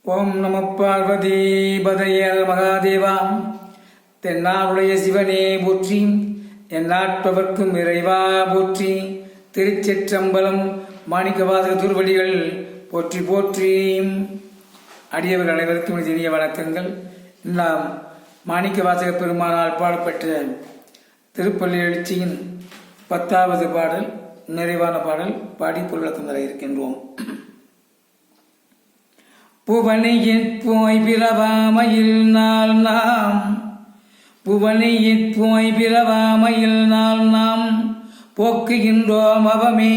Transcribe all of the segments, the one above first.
ஓம் நம பார்வதி பதையர் மகாதேவா. தென்னாவுடைய சிவனே போற்றி, எந்நாட்டவர்க்கும் இறைவா போற்றி. திருச்சிற்றம்பலம். மாணிக்கவாசக திருவடிகள் போற்றி போற்றி. அடியவர்கள் அனைவருக்கும் இனிய வணக்கங்கள். நாம் மாணிக்கவாசக பெருமானால் பாடப்பெற்ற திருப்பள்ளி எழுச்சியின் 10வது பாடல், நிறைவான பாடல் பாடி பொருளக்கம் வர இருக்கின்றோம். புவனையிற்போய் பிறவாமையில் நாள் நாம், புவனையிற்போய் பிறவாமையில் நாள் நாம் போக்குகின்றோம் அவமே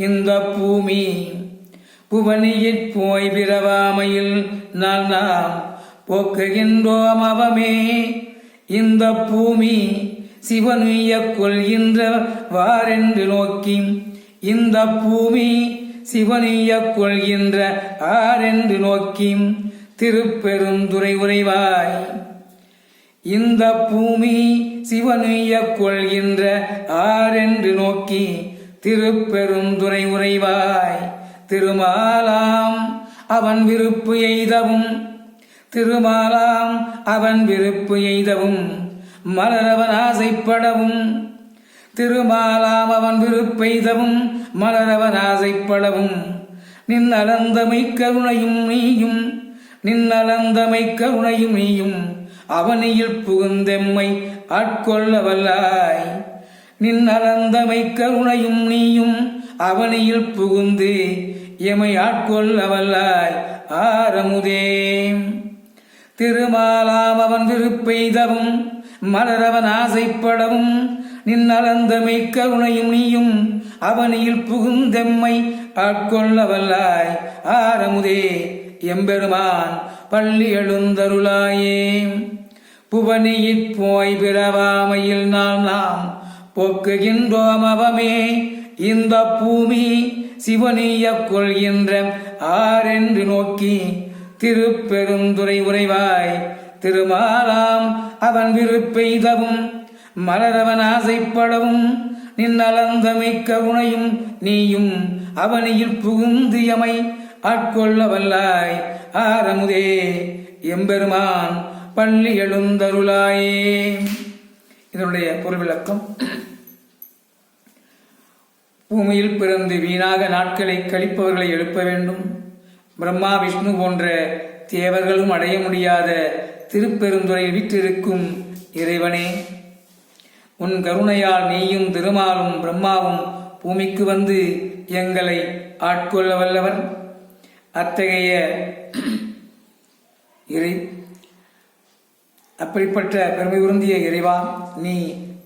இந்த பூமி. புவனையிற்போய் பிறவாமையில் நாள் நாம் போக்குகின்றோம் அவமே இந்த பூமி. சிவனுய கொள்கின்ற வாரென்று நோக்கி இந்த பூமி சிவனிய கொள்கின்ற ஆரென்று நோக்கி திருப்பெருந்துறை உறைவாய். இந்த பூமி சிவனிய கொள்கின்ற ஆரென்று நோக்கி திருப்பெருந்துறை உறைவாய். திருமாலாம் அவன் விருப்பு எய்தவும், திருமாலாம் அவன் விருப்பு எய்தவும் மலரவன் ஆசைப்படவும். திருமாலாம் அவன் விருப்பெய்தவும் மலரவன் ஆசைப்படவும். நின்னலந்தமை கருணையும் நீயும், நின்னலந்தமை கருணையும் நீயும் அவனியில் புகுந்தெம்மை ஆட்கொள்ள வல்லாய். நின்னலந்தமை கருணையும் நீயும் அவனியில் புகுந்து எமை ஆட்கொள்ள வல்லாய் ஆரமுதே. திருமாலாம் அவன் விருப்பெய்தவும் மலரவன் ஆசைப்படவும். நின்னலந்தமை கருணையும் நீயும் அவனியில் புகுந்தெம்மை ஆட்கொள்ள வல்லாய் ஆரமுதே எம்பெருமான் பள்ளி எழுந்தருளாயே. புவனியிற் போய் பிறவாமையில் நாள் நாம் போக்குகின்றோம் அவமே இந்த பூமி. சிவனிய கொள்கின்ற ஆரென்று நோக்கி திருப்பெருந்துறை உறைவாய். திருமாலாம் அவன் விருப்பெய்தவும் மலரவன் ஆசைப்படவும். நின்னலந்தமை கருணையும் நீயும் அவனியில் புகுந்து எமை ஆட்கொள்ள வல்லாய் ஆரமுதே எம்பெருமான் பள்ளி எழுந்தருளாயே. இதனுடைய பொருள் விளக்கம். பூமியில் பிறந்து வீணாக நாட்களை கழிப்பவர்களை எழுப்ப வேண்டும். பிரம்மா விஷ்ணு போன்ற தேவர்களும் அடைய முடியாத திருப்பெருந்துறையில் வீற்றிருக்கும் இறைவனே, உன் கருணையால் நீயும் திருமாலும் பிரம்மாவும் பூமிக்கு வந்து எங்களை ஆட்கொள்ள வல்லவர். அத்தகைய அப்படிப்பட்ட பெருமை உருந்திய இறைவா, நீ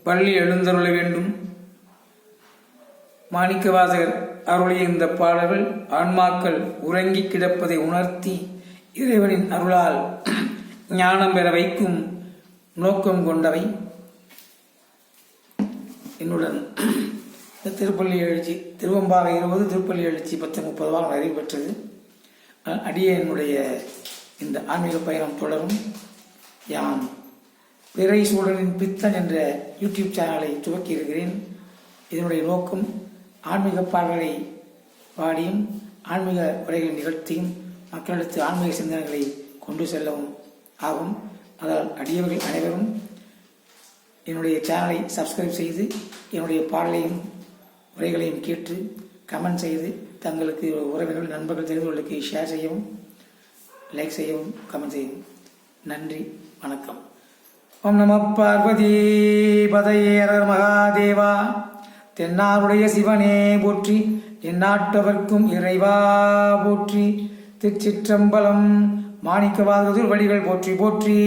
பள்ளி எழுந்தருள வேண்டும். மாணிக்கவாசகர் அருளிய இந்த பாடல்கள் ஆன்மாக்கள் உறங்கி கிடப்பதை உணர்த்தி இறைவனின் அருளால் ஞானம் பெற வைக்கும் நோக்கம் கொண்டவை. என்னுடன் திருப்பள்ளி எழுச்சி திருவம்பாவை 20, திருப்பள்ளி எழுச்சி 10-30 நிறைவு பெற்றது. அடியே என்னுடைய இந்த ஆன்மீக பயணம் தொடரும். யான் பிறை சூழலின் பித்தன் என்ற யூடியூப் சேனலை துவக்கி இருக்கிறேன். இதனுடைய நோக்கம் ஆன்மீக பாடல்களை பாடியும் ஆன்மீக உரைகளை நிகழ்த்தியும் மக்களிடத்து ஆன்மீக சிந்தனைகளை கொண்டு செல்லவும் ஆகும். அதனால் அடியவர்கள் அனைவரும் என்னுடைய சேனலை சப்ஸ்கிரைப் செய்து என்னுடைய பாடலையும் உரைகளையும் கேட்டு கமெண்ட் செய்து தங்களுக்கு உறவினர்கள் நண்பர்கள் தெரிந்தவர்களுக்கு ஷேர் செய்யவும், லைக் செய்யவும், கமெண்ட் செய்யவும். நன்றி, வணக்கம். ஓம் நம பார்வதி பதையர் மகாதேவா. தென்னாருடைய சிவனே போற்றி, எந்நாட்டவர்க்கும் இறைவா போற்றி. திருச்சிற்றம்பலம். மாணிக்கவாசக திருவடிகள் போற்றி போற்றி.